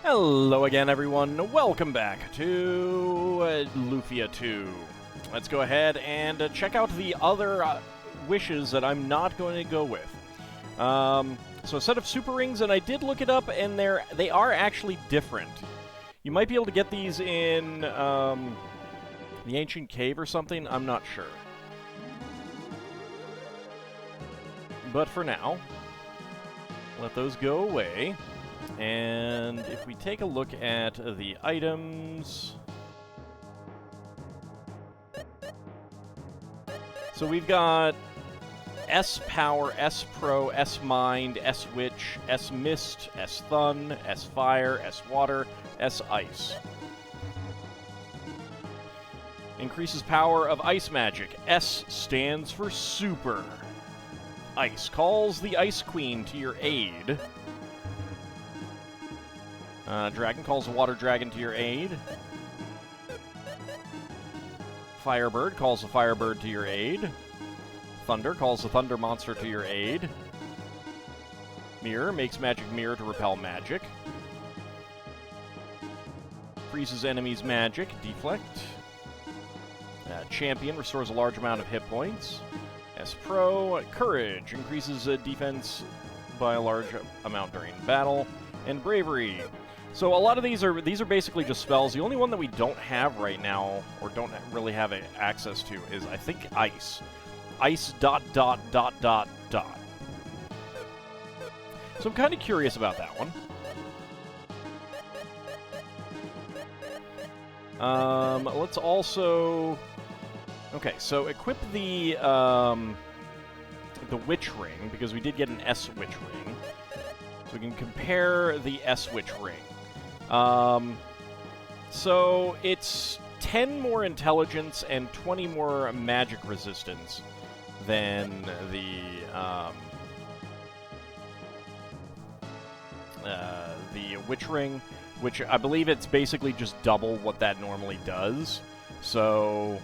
Hello again, everyone. Welcome back to Lufia II. Let's go ahead and check out the other wishes that I'm not going to go with. So a set of super rings, and I did look it up, and they are actually different. You might be able to get these in the ancient cave or something. I'm not sure. But for now, let those go away. And if we take a look at the items... So we've got S-Power, S-Pro, S-Mind, S-Witch, S-Mist, S-Thun, S-Fire, S-Water, S-Ice. Increases power of ice magic. S stands for Super. Ice calls the Ice Queen to your aid. Dragon calls the Water Dragon to your aid. Firebird calls the Firebird to your aid. Thunder calls the Thunder Monster to your aid. Mirror makes Magic Mirror to repel magic. Freezes enemies' magic, deflect. Champion restores a large amount of hit points. S-Pro, Courage increases defense by a large amount during battle. And Bravery. So a lot of these are basically just spells. The only one that we don't have right now, or don't really have access to, is, I think, Ice. Ice ... So I'm kind of curious about that one. Let's also... Okay, so equip the Witch Ring, because we did get an S-Witch Ring. So we can compare the S-Witch Ring. So it's 10 more intelligence and 20 more magic resistance than the Witch Ring, which I believe it's basically just double what that normally does. So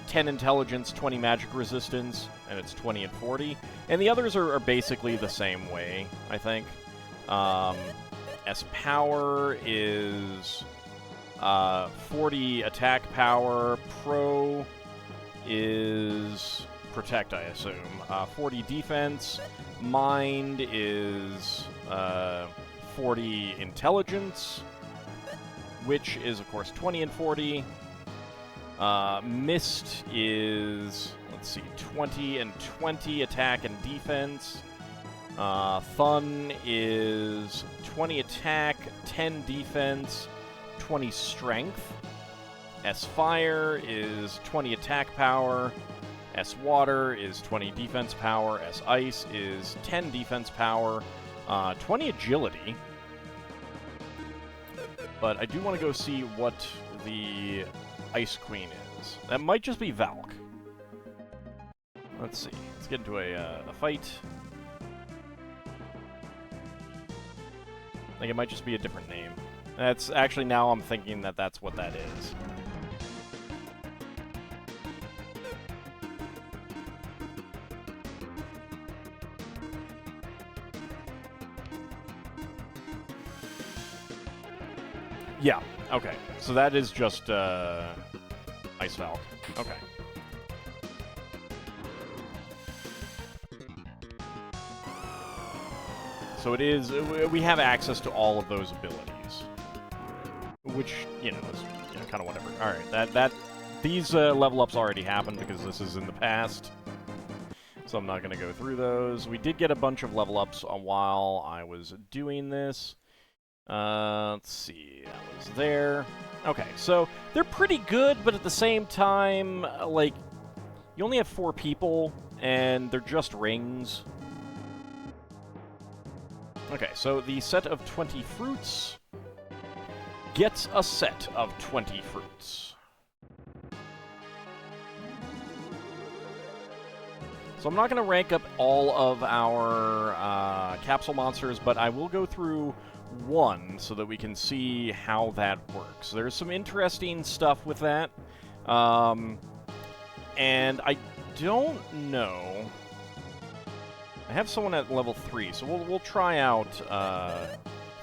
10 intelligence, 20 magic resistance, and it's 20 and 40. And the others are basically the same way, I think. S-Power is 40 attack power. Pro is protect, I assume. 40 defense. Mind is 40 intelligence. Witch is, of course, 20 and 40. Mist is, let's see, 20 and 20 attack and defense. Thun is 20 attack, 10 defense, 20 strength. S-Fire is 20 attack power. S-Water is 20 defense power. S-Ice is 10 defense power, 20 agility. But I do want to go see what the Ice Queen is. That might just be Valk. Let's see. Let's get into a fight. Like, it might just be a different name. That's actually, now I'm thinking that that's what that is. Yeah, okay. So that is just, Ice Valk. Okay. So it is, we have access to all of those abilities. Which, you know, is kind of whatever. Alright, these level ups already happened because this is in the past. So I'm not going to go through those. We did get a bunch of level ups while I was doing this. Let's see, that was there. Okay, so they're pretty good, but at the same time, like, you only have 4 people, and they're just rings. Okay, so the set of 20 fruits gets a set of 20 fruits. So I'm not going to rank up all of our capsule monsters, but I will go through one so that we can see how that works. There's some interesting stuff with that. And I don't know... I have someone at level 3, so we'll try out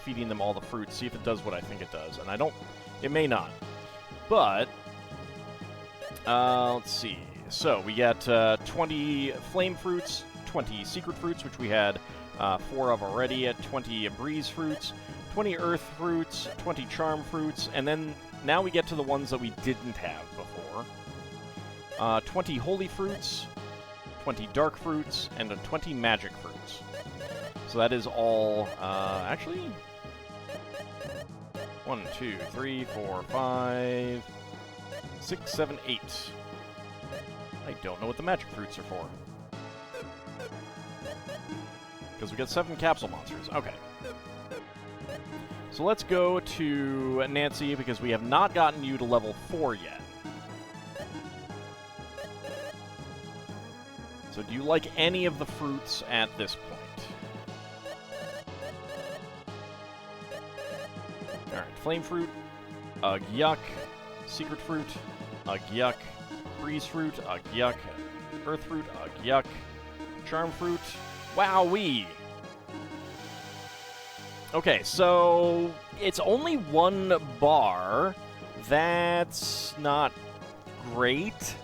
feeding them all the fruits, see if it does what I think it does. And I don't... It may not. But... let's see. So, we get 20 flame fruits, 20 secret fruits, which we had 4 of already, 20 breeze fruits, 20 earth fruits, 20 charm fruits, and then now we get to the ones that we didn't have before. 20 holy fruits, 20 dark fruits, and 20 magic fruits. So that is all, actually... 1, 2, 3, 4, 5, 6, 7, 8. I don't know what the magic fruits are for. Because we got 7 capsule monsters. Okay. So let's go to Nancy, because we have not gotten you to level 4 yet. So do you like any of the fruits at this point? Alright, flame fruit, ugh, yuck. Secret fruit, ugh, yuck. Breeze fruit, ugh, yuck. Earth fruit, ugh, yuck. Charm fruit, wowee. Okay, so it's only 1 bar. That's not great.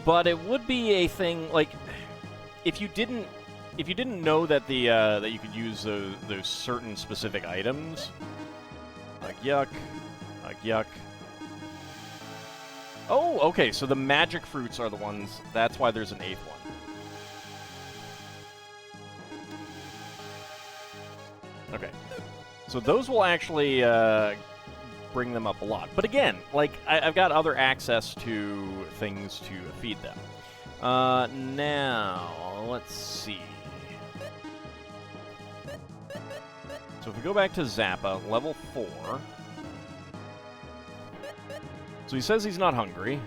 But it would be a thing, like, if you didn't know that the that you could use those certain specific items. Yuck. Yuck. Oh, okay, so the magic fruits are the ones, that's why there's an 8th one. Okay. So those will actually bring them up a lot. But again, like, I've got other access to things to feed them. Now, let's see. So if we go back to Zappa, level 4. So he says he's not hungry.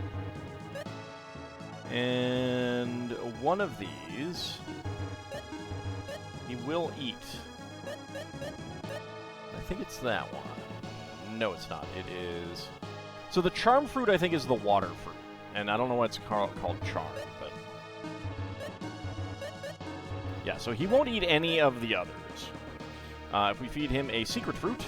And one of these he will eat. I think it's that one. No, it's not. It is... So the charm fruit, I think, is the water fruit. And I don't know why it's called charm, but... Yeah, so he won't eat any of the others. If we feed him a secret fruit...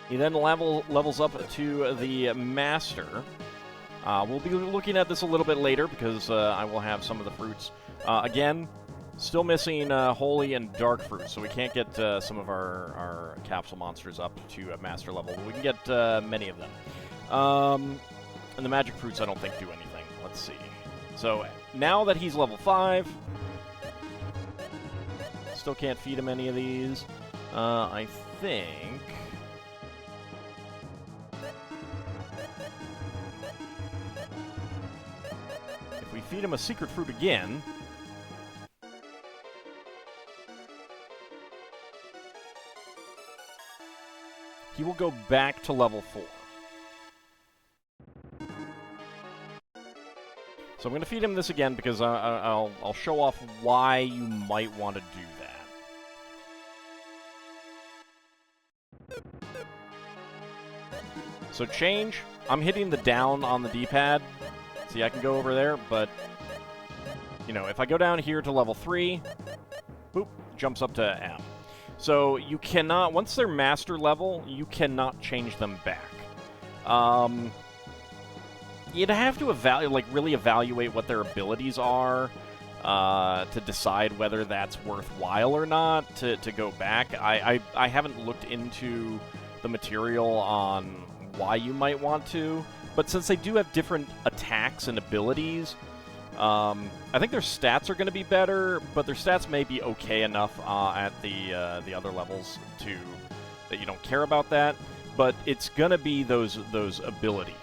He then levels up to the Master. We'll be looking at this a little bit later because I will have some of the fruits. Again, still missing Holy and Dark fruits, so we can't get some of our capsule monsters up to a Master level. But we can get many of them. And the magic fruits I don't think do anything. Let's see. So now that he's level 5, still can't feed him any of these. I think... feed him a secret fruit again. He will go back to level 4. So I'm going to feed him this again because I'll show off why you might want to do that. So change. I'm hitting the down on the D-pad. See, I can go over there, but, you know, if I go down here to level 3, boop, jumps up to M. So you cannot, once they're master level, you cannot change them back. You'd have to really evaluate what their abilities are to decide whether that's worthwhile or not to go back. I haven't looked into the material on why you might want to. But since they do have different attacks and abilities, I think their stats are going to be better, but their stats may be okay enough at the other levels that you don't care about that. But it's going to be those abilities.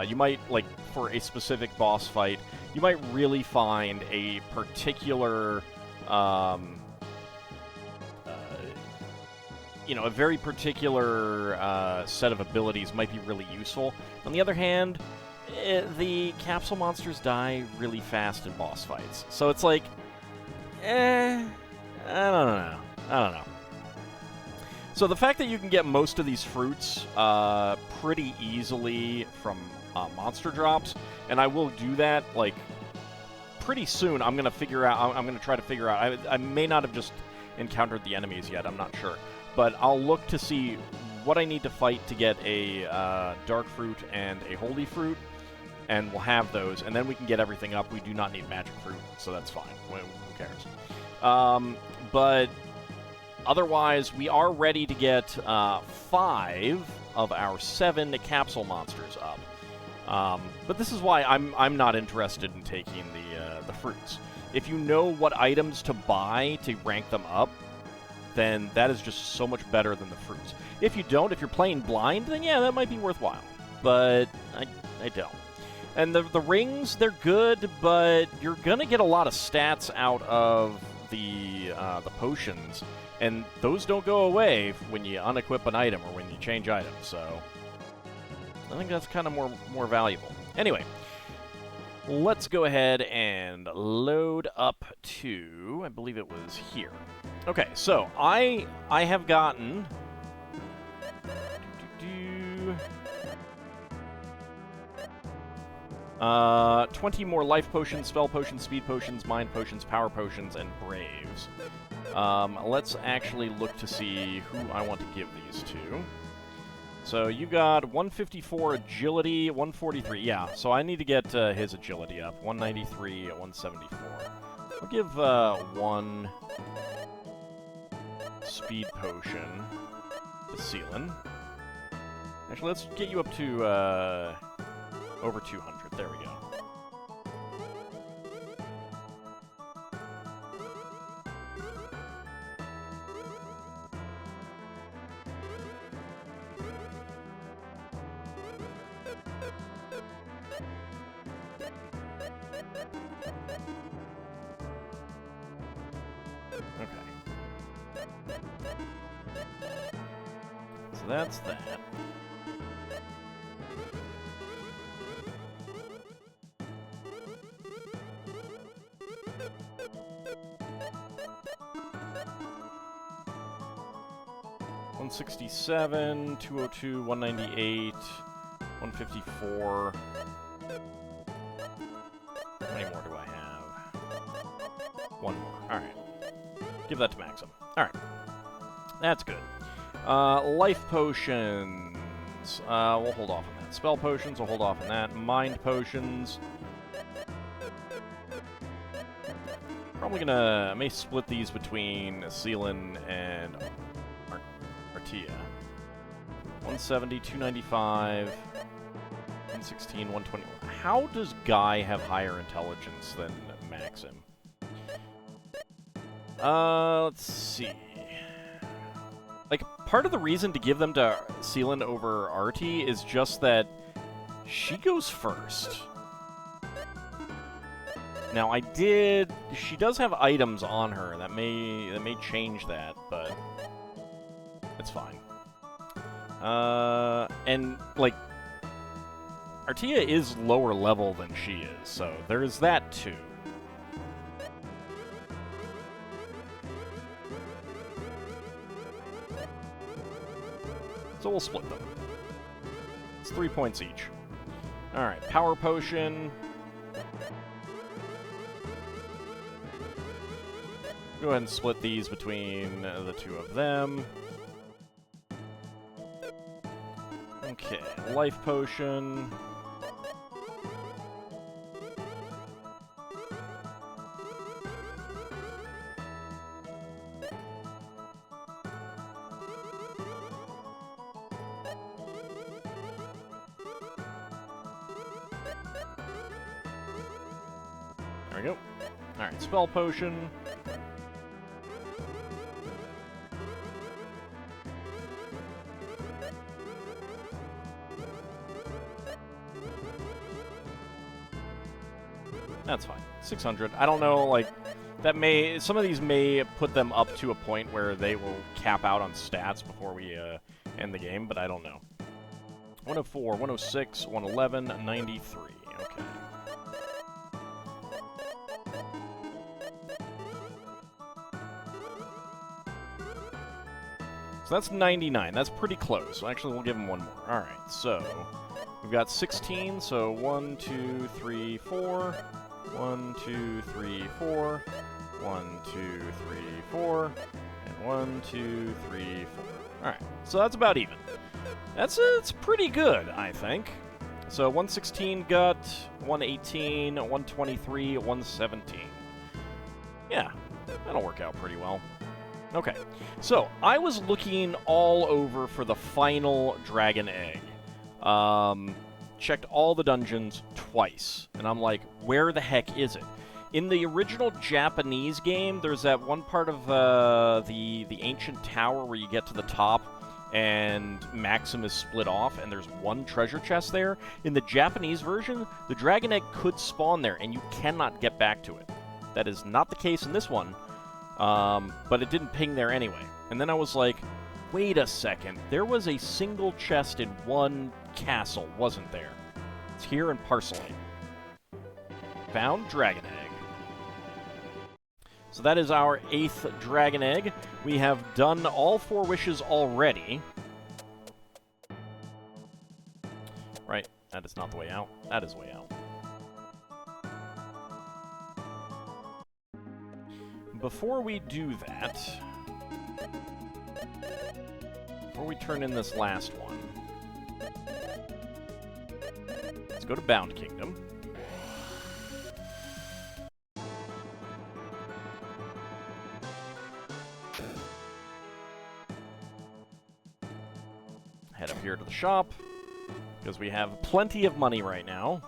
You might, like, for a specific boss fight, you might really find a particular... a very particular set of abilities might be really useful. On the other hand, the capsule monsters die really fast in boss fights. So it's like, I don't know. So the fact that you can get most of these fruits pretty easily from monster drops, and I will do that, like, pretty soon. I'm gonna try to figure out. I may not have just encountered the enemies yet. I'm not sure, but I'll look to see what I need to fight to get a dark fruit and a holy fruit, and we'll have those, and then we can get everything up. We do not need magic fruit, so that's fine. Who cares? But otherwise, we are ready to get 5 of our 7 capsule monsters up. But this is why I'm not interested in taking the fruits. If you know what items to buy to rank them up, then that is just so much better than the fruits. If you don't, if you're playing blind, then yeah, that might be worthwhile. But I don't. And the rings, they're good, but you're gonna get a lot of stats out of the potions, and those don't go away when you unequip an item or when you change items. So I think that's kind of more valuable. Anyway, let's go ahead and load up to, I believe it was here. Okay, so I have gotten 20 more life potions, spell potions, speed potions, mind potions, power potions, and braves. Let's actually look to see who I want to give these to. So you got 154 agility, 143. Yeah, so I need to get his agility up. 193, 174. I'll give 1 speed potion to Sealan. Actually, let's get you up to over 200. There we go. So that's that. $167, 202, 198, 154. How many more do I have? 1 more. Alright. Give that to Maxim. Alright. That's good. Life potions. We'll hold off on that. Spell potions, we'll hold off on that. Mind potions. Probably gonna... I may split these between Sealan and Artia. 170, 295, 116, 120. How does Guy have higher intelligence than Maxim? Let's see. Like, part of the reason to give them to Sealan over Artie is just that she goes first. Now, she does have items on her that may change that, but it's fine. And, like, Artia is lower level than she is, so there's that too. So we'll split them. It's 3 points each. Alright, power potion. Go ahead and split these between the 2 of them. Okay, life potion. There we go. Alright, spell potion. That's fine. 600. I don't know, like, some of these may put them up to a point where they will cap out on stats before we end the game, but I don't know. 104, 106, 111, 93. Okay. So that's 99. That's pretty close. Actually, we'll give him one more. Alright, so we've got 16, so 1, 2, 3, 4. 1, 2, 3, 4. 1, 2, 3, 4. And 1, 2, 3, 4. Alright, so that's about even. It's pretty good, I think. So 116 gut, 118, 123, 117. Yeah, that'll work out pretty well. Okay, so I was looking all over for the final dragon egg. Checked all the dungeons twice, and I'm like, where the heck is it? In the original Japanese game, there's that one part of the ancient tower where you get to the top and Maxim is split off, and there's one treasure chest there. In the Japanese version, the dragon egg could spawn there, and you cannot get back to it. That is not the case in this one, but it didn't ping there anyway. And then I was like, wait a second, there was a single chest in one castle, wasn't there? It's here in Parcelate. Found dragon egg. So that is our 8th dragon egg. We have done all 4 wishes already. Right, that is not the way out. That is the way out. Before we do that, before we turn in this last one, let's go to Bound Kingdom. Head up here to the shop, because we have plenty of money right now.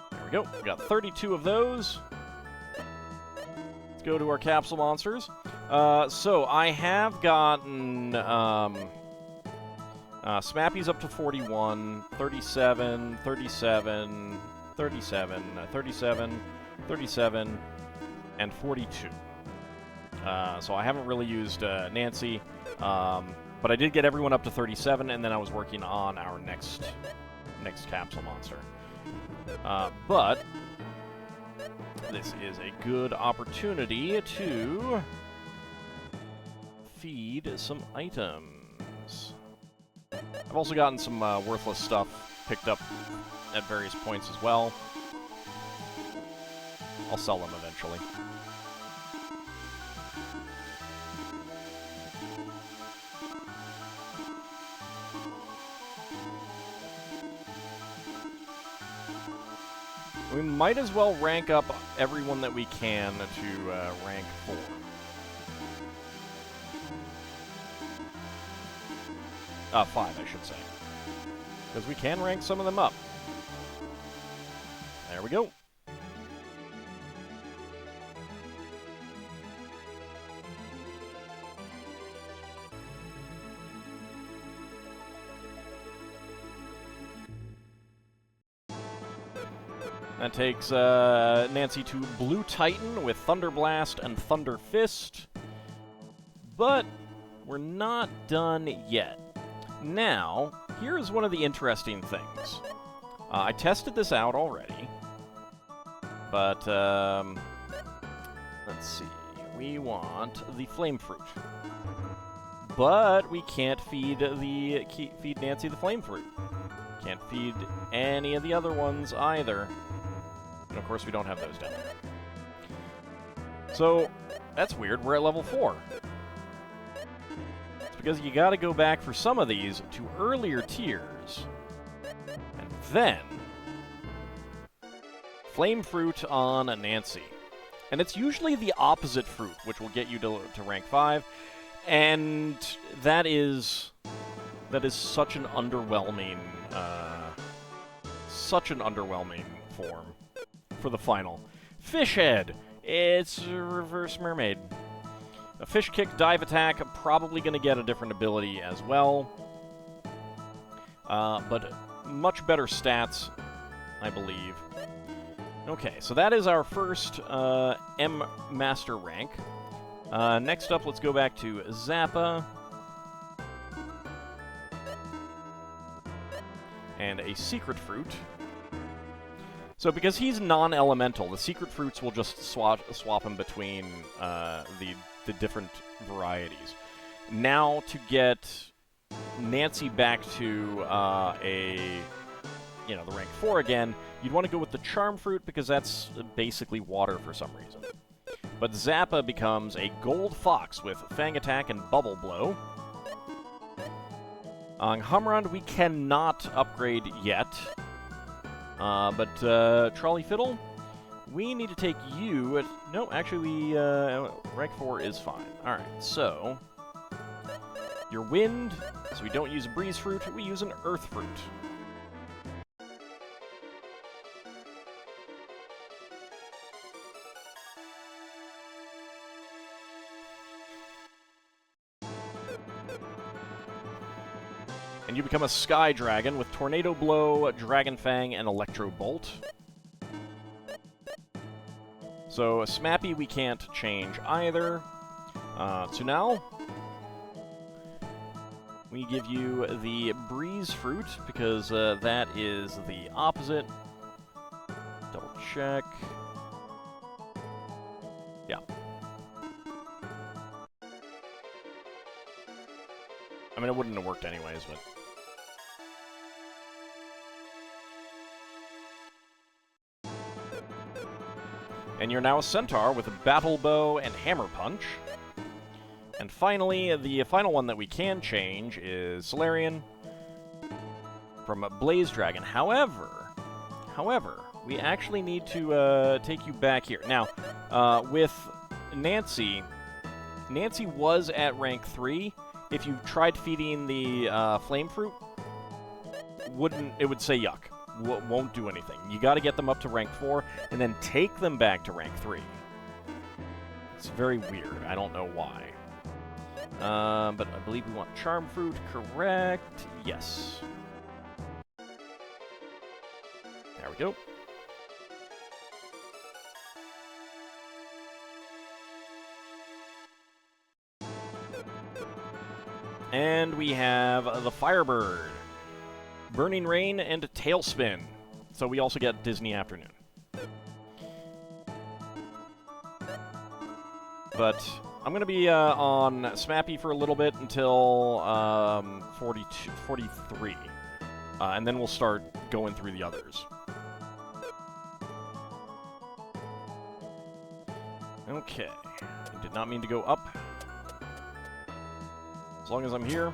There we go. We got 32 of those. Let's go to our capsule monsters. So I have gotten Smappy's up to 41, 37, 37, 37, 37, 37, and 42. So I haven't really used Nancy, but I did get everyone up to 37, and then I was working on our next capsule monster. But this is a good opportunity to feed some items. I've also gotten some worthless stuff picked up at various points as well. I'll sell them eventually. We might as well rank up everyone that we can to rank 4. Five, I should say. Because we can rank some of them up. There we go. That takes Nancy to Blue Titan with Thunder Blast and Thunder Fist. But we're not done yet. Now, here's one of the interesting things. I tested this out already. But, let's see. We want the Flame Fruit. But we can't feed Nancy the Flame Fruit. Can't feed any of the other ones either. And of course, we don't have those down there. So, that's weird. We're at level 4. It's because you gotta go back for some of these to earlier tiers. And then Flame Fruit on Nancy. And it's usually the opposite fruit, which will get you to rank 5. And that is such an underwhelming form for the final. Fish Head. It's a reverse mermaid. A fish kick, dive attack, probably going to get a different ability as well. But much better stats, I believe. Okay, so that is our first M Master rank. Next up, let's go back to Zappa. And a secret fruit. So because he's non-elemental, the secret fruits will just swap him between the different varieties. Now to get Nancy back to the rank 4 again, you'd want to go with the Charm Fruit because that's basically water for some reason. But Zappa becomes a Gold Fox with Fang Attack and Bubble Blow. On Humrond, we cannot upgrade yet. But Trolley Fiddle, we need to take you. No, actually, rank 4 is fine. Alright, so your Wind, so we don't use a Breeze Fruit, we use an Earth Fruit. And you become a Sky Dragon with Tornado Blow, Dragon Fang, and Electro Bolt. So Smappy we can't change either. So now we give you the Breeze Fruit because that is the opposite. Double check. Yeah. I mean, it wouldn't have worked anyways, but... And you're now a Centaur with a Battle Bow and Hammer Punch. And finally, the final one that we can change is Solarian from Blaze Dragon. However, we actually need to take you back here. Now, with Nancy was at rank 3. If you tried feeding the Flame Fruit, it would say yuck. Won't do anything. You got to get them up to rank 4 and then take them back to rank 3. It's very weird. I don't know why. But I believe we want Charm Fruit, correct? Yes. There we go. And we have the Firebird. Burning Rain and Tailspin. So we also get Disney Afternoon. But I'm going to be on Smappy for a little bit until 43. And then we'll start going through the others. Okay. I did not mean to go up. As long as I'm here.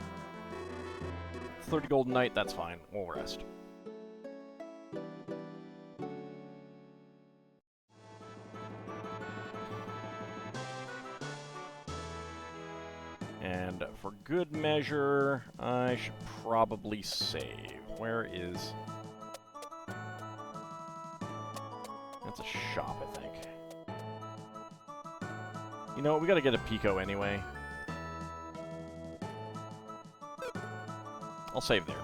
30 gold a night, that's fine. We'll rest. And for good measure, I should probably save. Where is... That's a shop, I think. You know what, we gotta get a Pico anyway. I'll save there.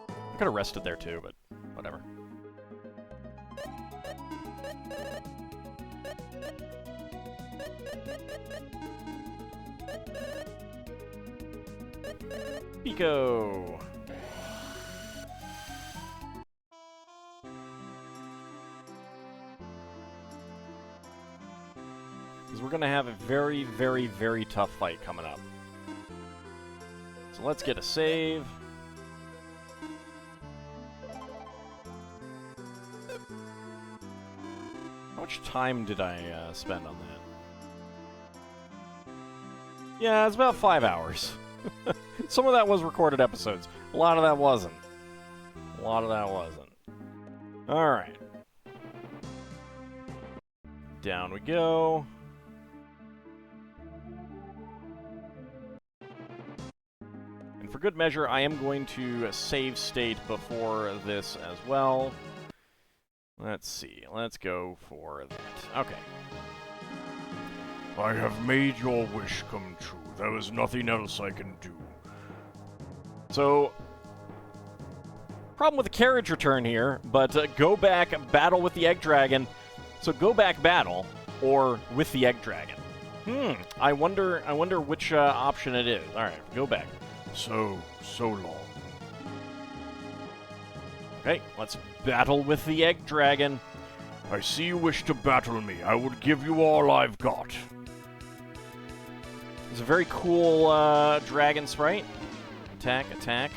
I could have rested there too, but whatever. Pico! Because we're going to have a very, very, very tough fight coming up. So let's get a save. How much time did I spend on that? Yeah, it's about 5 hours. Some of that was recorded episodes. A lot of that wasn't. Alright. Down we go. And for good measure, I am going to save state before this as well. Let's see. Let's go for that. Okay. I have made your wish come true. There is nothing else I can do. So, problem with the carriage return here, but go back, battle with the Egg Dragon. So go back, battle, or with the Egg Dragon. I wonder which option it is. All right, go back. So long. Okay, let's battle with the Egg Dragon. I see you wish to battle me. I will give you all I've got. It's a very cool dragon sprite. Attack, attack.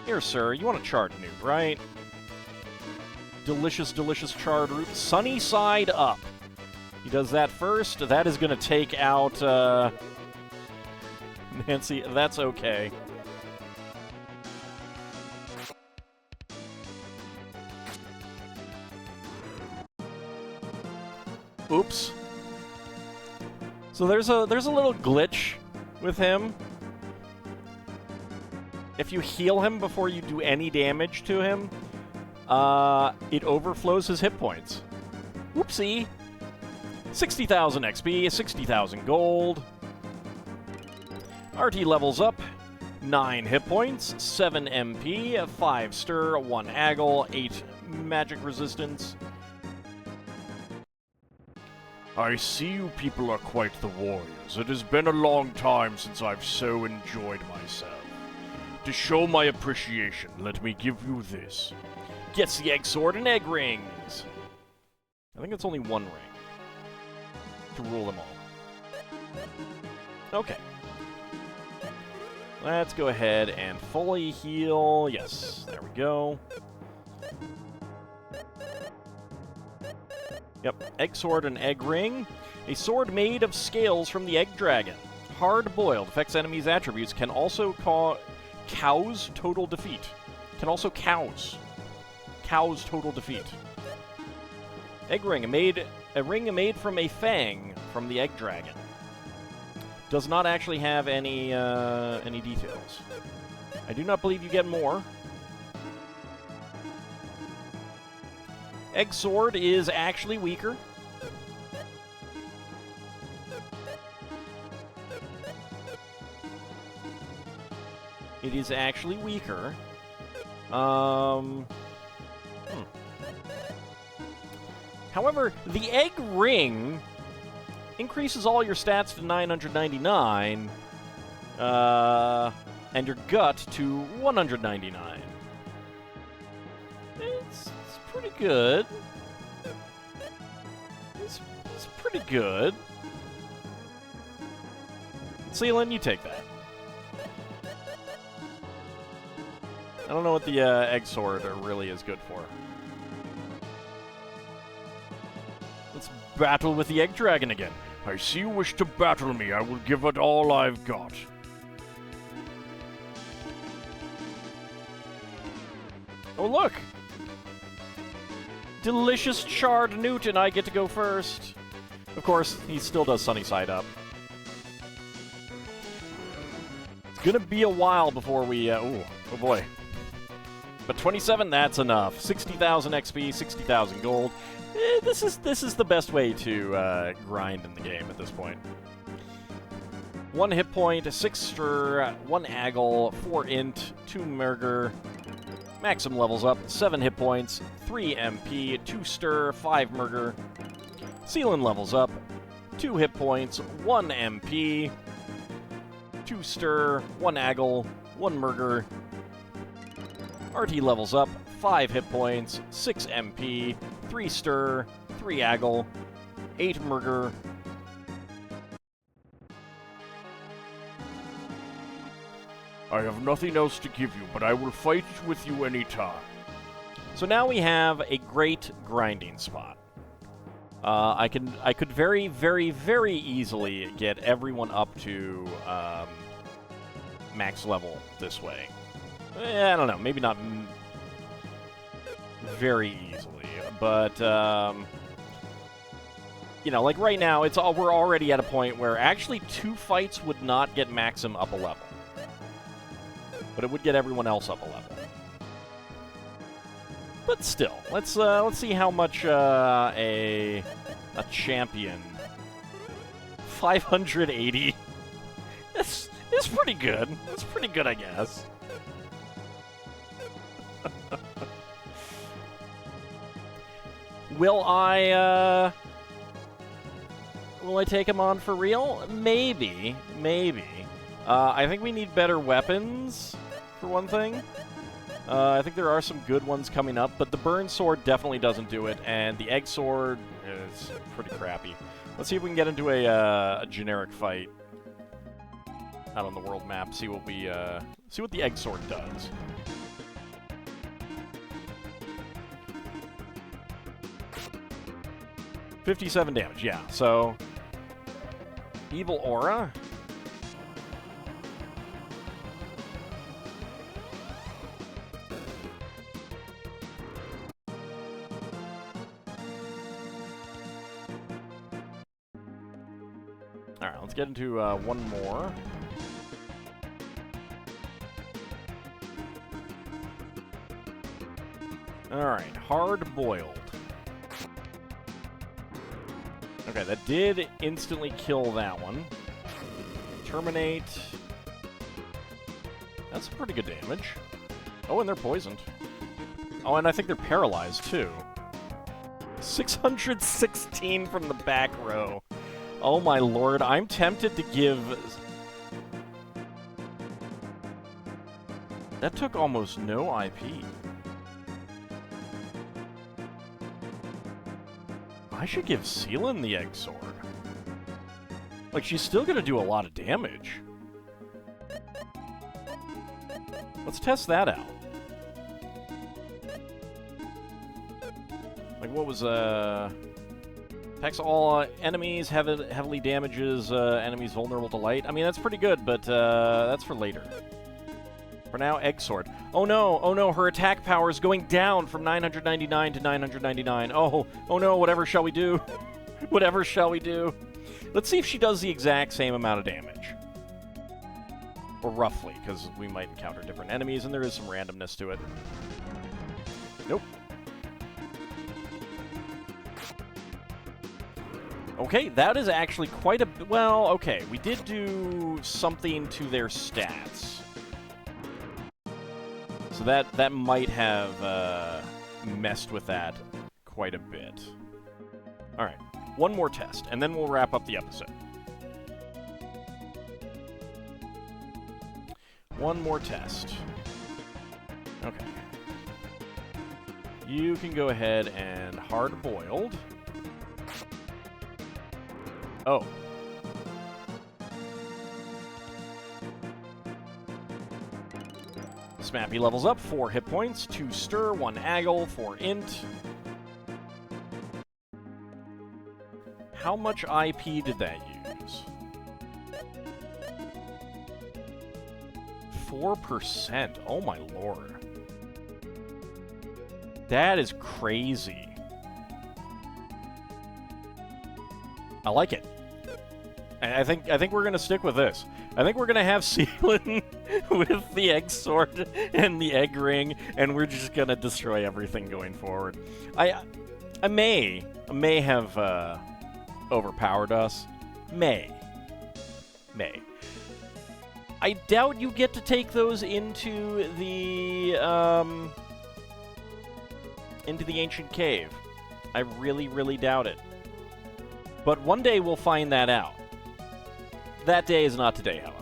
Here, sir, you want a charred root, right? Delicious, delicious charred root. Sunny side up. He does that first. That is going to take out Nancy. That's okay. Oops. So there's a little glitch with him. If you heal him before you do any damage to him, it overflows his hit points. Whoopsie. 60,000 XP, 60,000 gold. RT levels up. 9 hit points, 7 MP, 5 stir, 1 aggle, 8 magic resistance. I see you people are quite the warriors. It has been a long time since I've so enjoyed myself. To show my appreciation, let me give you this. Gets the egg sword and egg rings. I think it's only 1 ring to rule them all. Okay. Let's go ahead and fully heal. Yes, there we go. Yep, egg sword and egg ring. A sword made of scales from the egg dragon. Hard-boiled. Affects enemies' attributes. Can also cows total defeat. Can also cows total defeat. Egg ring. A ring made from a fang from the egg dragon. Does not actually have any details. I do not believe you get more. Egg sword is actually weaker. It is actually weaker. However, the egg ring increases all your stats to 999, and your gut to 199. It's pretty good. It's pretty good. Sealant, you take that. I don't know what the egg sword really is good for. Let's battle with the egg dragon again. I see you wish to battle me. I will give it all I've got. Oh, look! Delicious charred newt, and I get to go first. Of course, he still does sunny side up. It's gonna be a while before we, oh boy. But 27, that's enough. 60,000 XP, 60,000 gold. This is the best way to grind in the game at this point. 1 hit point, 6 stir, 1 aggle, 4 int, 2 murder. Maxim levels up, 7 hit points, 3 MP, 2 stir, 5 murder. Sealant levels up, 2 hit points, 1 MP, 2 stir, 1 aggle, 1 murder. RT levels up, 5 hit points, 6 MP, 3 stir, 3 aggle, 8 murder. I have nothing else to give you, but I will fight with you anytime. So now we have a great grinding spot. I could very, very, very easily get everyone up to max level this way. I don't know, maybe not very easily, but you know, like right now, we're already at a point where actually 2 fights would not get Maxim up a level, but it would get everyone else up a level. But still, let's see how much a champion 580. It's pretty good. It's pretty good, I guess. Will I take him on for real? Maybe. I think we need better weapons. for one thing. I think there are some good ones coming up, but the Burn Sword definitely doesn't do it, and the Egg Sword is pretty crappy. Let's see if we can get into a generic fight out on the world map. See what the Egg Sword does. $57 damage, yeah. So, Evil Aura. Alright, let's get into one more. Alright, Hard Boiled. Okay, that did instantly kill that one. Terminate. That's some pretty good damage. Oh, and they're poisoned. Oh, and I think they're paralyzed, too. 616 from the back row. Oh my lord, I'm tempted to give... That took almost no IP. I should give Seelan the Egg Sword. Like, she's still gonna do a lot of damage. Let's test that out. Like, what was, attacks all enemies, heavily damages enemies vulnerable to light. I mean, that's pretty good, but that's for later. For now, Egg Sword. Oh no, her attack power is going down from 999 to 999. Oh no, whatever shall we do? Whatever shall we do? Let's see if she does the exact same amount of damage. Or roughly, because we might encounter different enemies, and there is some randomness to it. Nope. Okay, that is actually quite a... Well, okay, we did do something to their stats. So that might have messed with that quite a bit. Alright, one more test, and then we'll wrap up the episode. One more test. Okay. You can go ahead and hard-boiled. Oh. Smappy levels up, 4 hit points, 2 stir, 1 aggle, 4 int. How much IP did that use? 4%. Oh my lord. That is crazy. I like it. I think we're gonna stick with this. I think we're gonna have Seelan with the Egg Sword and the Egg Ring, and we're just gonna destroy everything going forward. I may have overpowered us. May. I doubt you get to take those into the ancient cave. I really doubt it. But one day we'll find that out. That day is not today, however.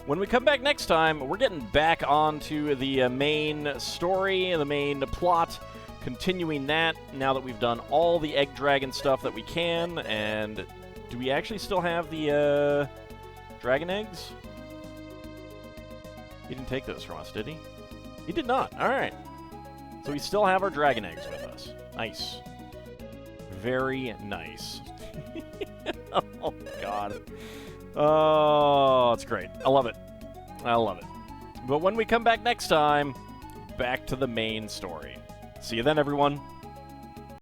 When we come back next time, we're getting back onto the main story, the main plot, continuing that now that we've done all the Egg Dragon stuff that we can. And do we actually still have the dragon eggs? He didn't take those from us, did he? He did not. All right. So we still have our dragon eggs with us. Nice. Very nice. Oh, God. Oh, it's great. I love it. I love it. But when we come back next time, back to the main story. See you then, everyone.